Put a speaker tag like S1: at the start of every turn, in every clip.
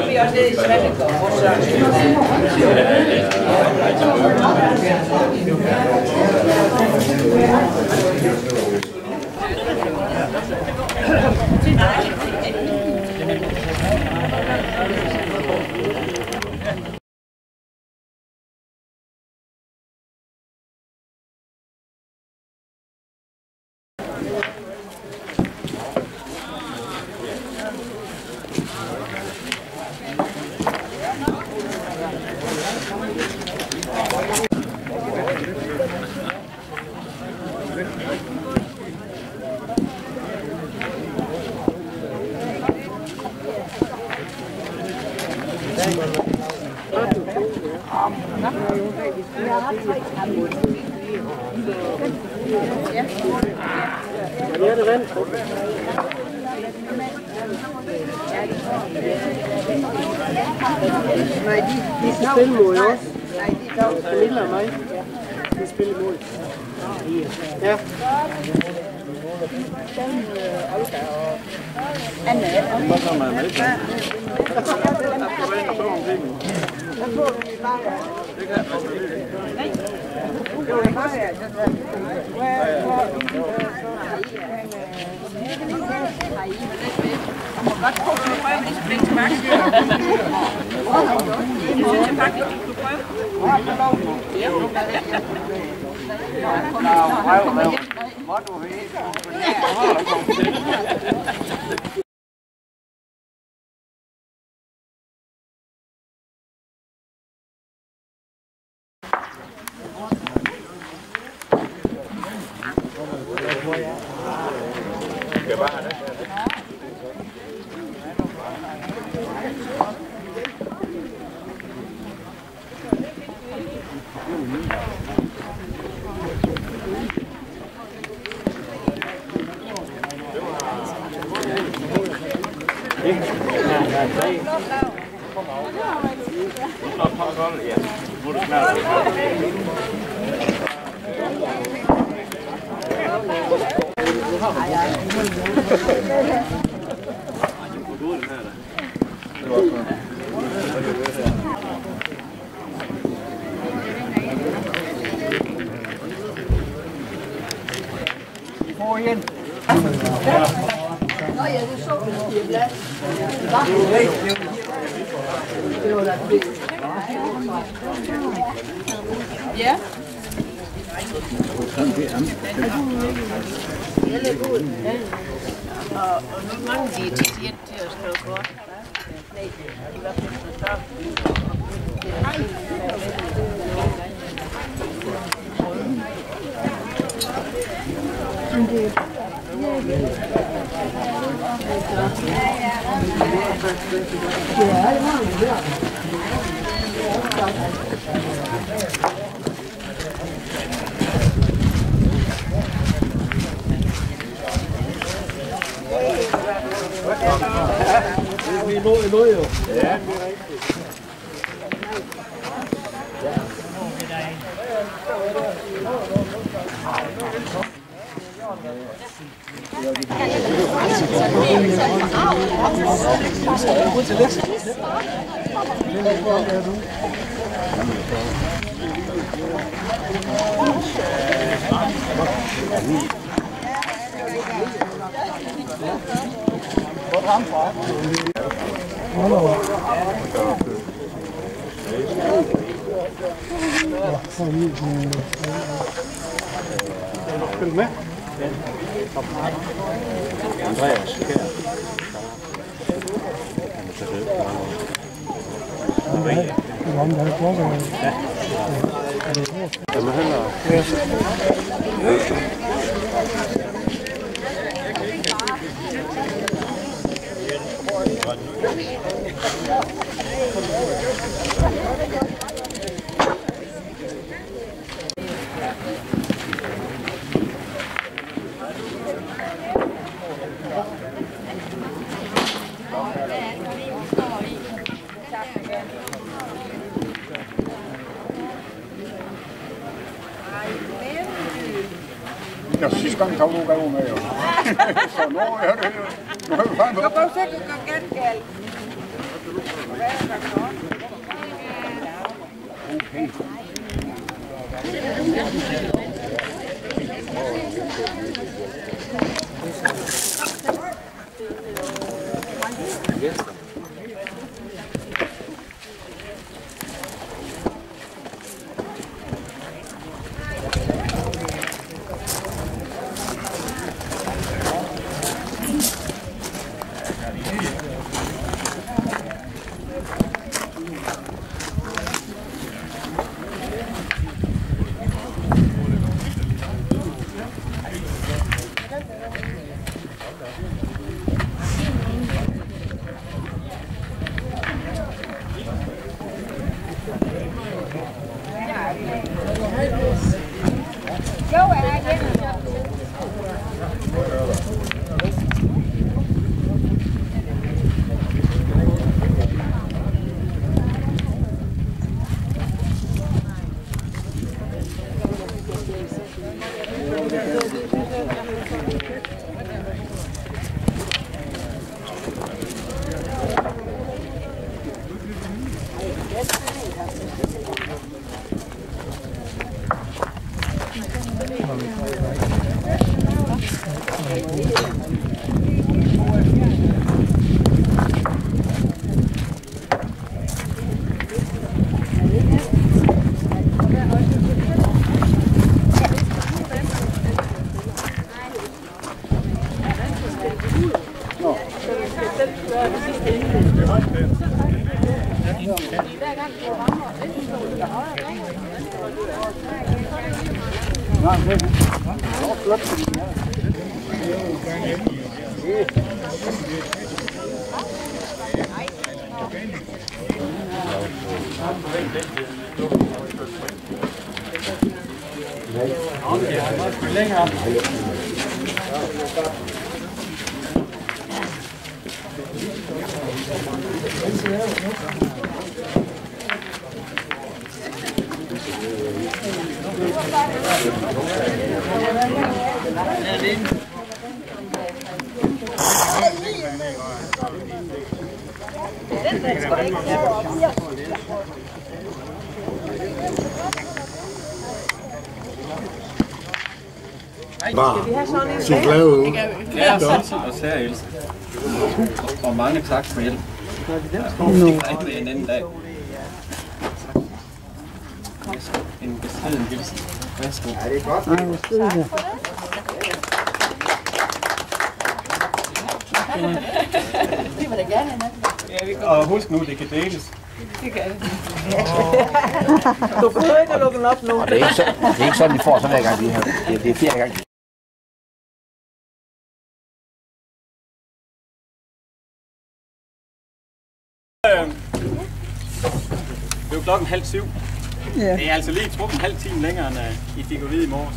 S1: vi også nede i Svendegård.
S2: Nej, de skal spille mål også. Nej, de tager Camilla og mig. De spiller mål. Ja. Anne.
S1: Man må godt prøve at prøve, hvis det bliver tilbage. Det synes jeg faktisk, vi kunne prøve. Ja. Og nu mange de er til at skrive kort. Nej, i hvert fald så stop.
S3: Vi nåede jo. Ja, det er rigtigt. Godt ham fra. Spil med. Andreas, her.
S4: Ja sidste gang tog du gav med jo. Så nu er det jo. Nu har vi fandt
S1: Du kan sikkert gå gengæld.
S3: Chokolade ud.
S5: Ja, og særhelse. Og mange tak for hjælp. Det er en anden dag. En beskeden hilsen. Værsgo. Ja, det er godt.
S1: Det var da gerne en
S5: Og husk nu, det kan deles.
S1: Det kan det. Du behøver ikke at lukke den op nu.
S6: Og det er ikke sådan, vi får sådan hver gang, vi har. Det er 4 gange.
S5: Det er jo klokken 6:30. Ja. Det er altså lige truppen en halv time længere, end I fik at vide i morges.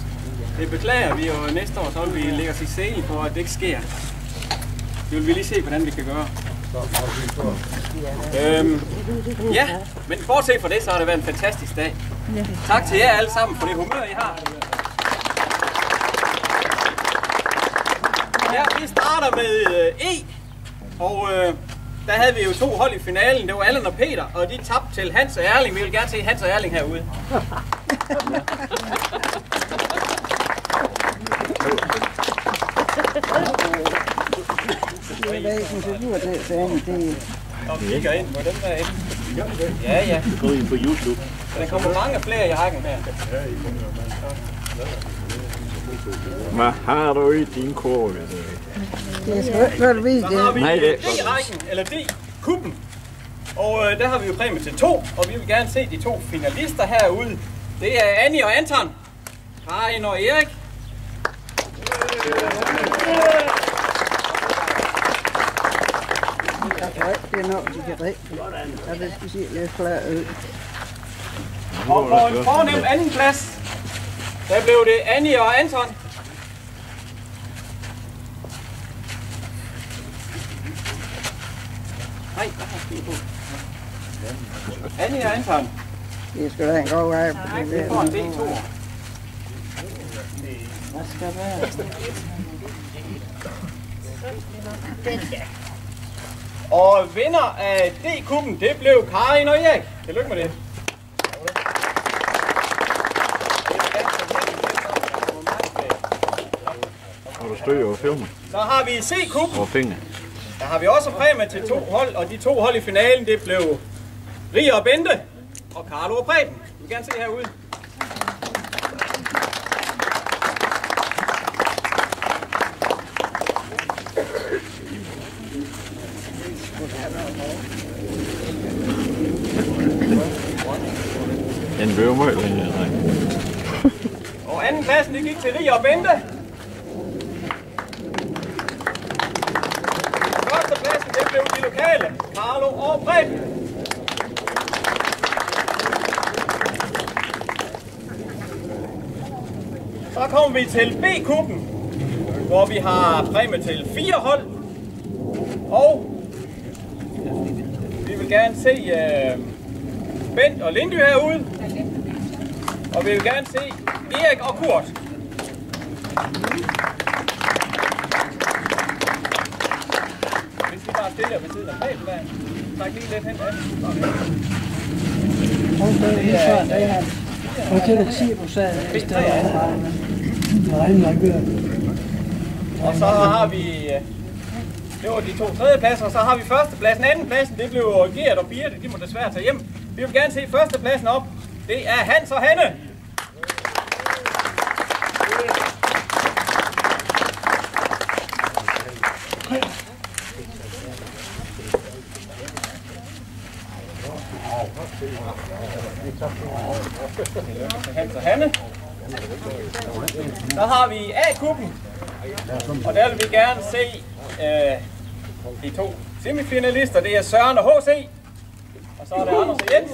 S5: Det beklager vi, og næste år så vil vi lægge os i selen for, at det ikke sker. Det vil vi lige se, hvordan vi kan gøre. Ja, men bortset fra det, så har det været en fantastisk dag. Tak til jer alle sammen for det humør, I har. Ja, vi starter med E, og der havde vi jo 2 hold i finalen. Det var Allan og Peter, og de tabte til Hans og Erling. Vi vil gerne se Hans og Erling herude. Og vi kigger ind på dem derinde. Ja, ja.
S3: Gå ind på YouTube.
S5: Der kommer mange flere i rækken her.
S3: Hvad har du i din kurve?
S2: Det er svært at vide.
S5: Så har vi
S3: Nej, det er
S5: D-rækken, eller D-kuppen. Og der har vi jo præmie til 2, og vi vil gerne se de 2 finalister herude. Det er Annie og Anton. Karin og Erik.
S2: Det er nok, de kan rigtig. Og det skal se lidt klar ud.
S5: Og på en fornem anden plads, der blev det Annie og Anton. Nej, der har styr på. Annie og Anton.
S2: Det skal da en god vej på det
S5: Det
S2: der.
S5: får en D2.
S2: Hvad skal det være?
S5: Og vinder af D-kuppen, det blev Karin og Erik. Tillykke med det.
S3: Og du støger og filmer.
S5: Så har vi C-kuppen.
S3: Og fingre.
S5: Der har vi også præmie til 2 hold, og de 2 hold i finalen, det blev Rie og Bente og Carlo og Preben. Vi vil gerne se herude.
S3: Den blev meget længere.
S5: Og anden pladsen, det gik til Rie og Bente. Første pladsen, det blev de lokale, Carlo og Preben. Så kommer vi til B-kuppen, hvor vi har præmie til 4 hold. Og vi vil gerne se Bent og Lindy herude. Og vi vil gerne se Erik og Kurt. Hvis vi bare stiller ved siden af Preben der. Træk lige lidt hen. Og så har vi, det var de 2 tredjepladser, og så har vi førstepladsen. Andenpladsen, det blev Gert og Birte, de må desværre tage hjem. Vi vil gerne se førstepladsen op. Det er Hans og Hanne. Hans og Hanne. Så har vi A-kuppen, og der vil vi gerne se de 2 semifinalister. Det er Søren og H.C. Og så er der Anders og Jens.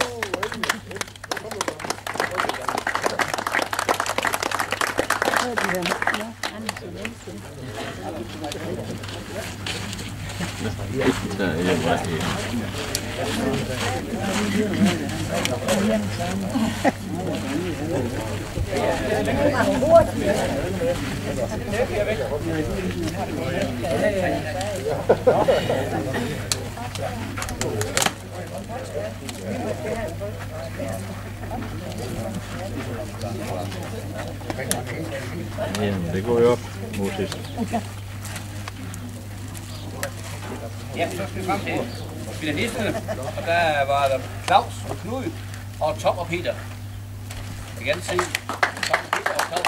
S3: Ja, det går jo op mod sidst.
S7: Ja, så skal vi frem til finalisterne, og der var der Claus og Knud og Tom og Peter. Jeg kan gerne se Tom og Peter og Claus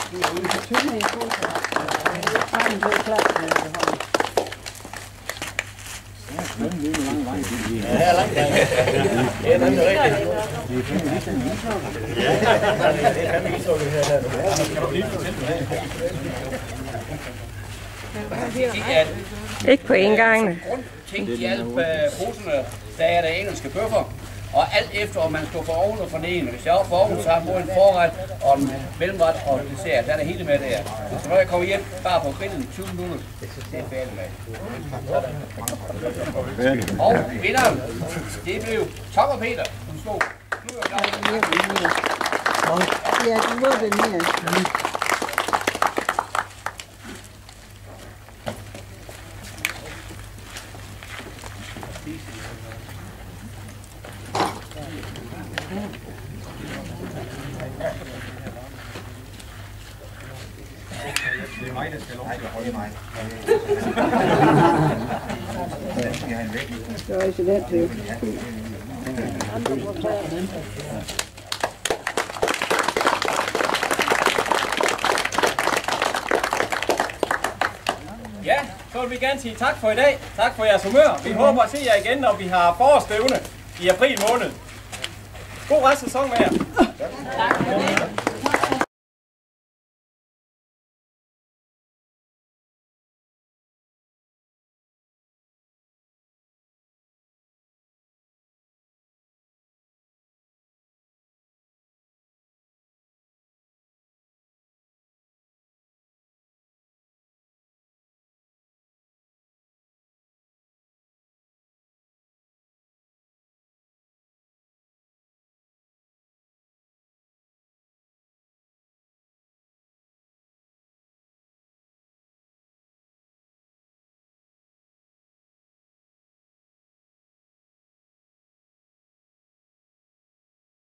S7: og Knud herude.
S5: Ja, langt. Ja, det er rigtigt.
S8: Ikke på en gang.
S7: Ting i alle poserne, der er der engelske bøffer. Og alt efter, om man står for oven og for neden. Hvis jeg er for oven, så har jeg både en forret og en mellemret og en dessert. Der er det hele med der. Så når jeg kommer hjem, bare på grillen i 20 minutter, det er færdigt med. Og vinderen, det blev Tom og Peter. Hun slog Knud og Claus.
S2: Ja, det var den her.
S4: Det er mig, der skal holde mig.
S2: Det var ikke den til.
S5: Ja, så vil vi gerne sige tak for i dag. Tak for jeres humør. Vi håber at se jer igen, når vi har forårsstævne i april måned. God restsæson med jer. Tak.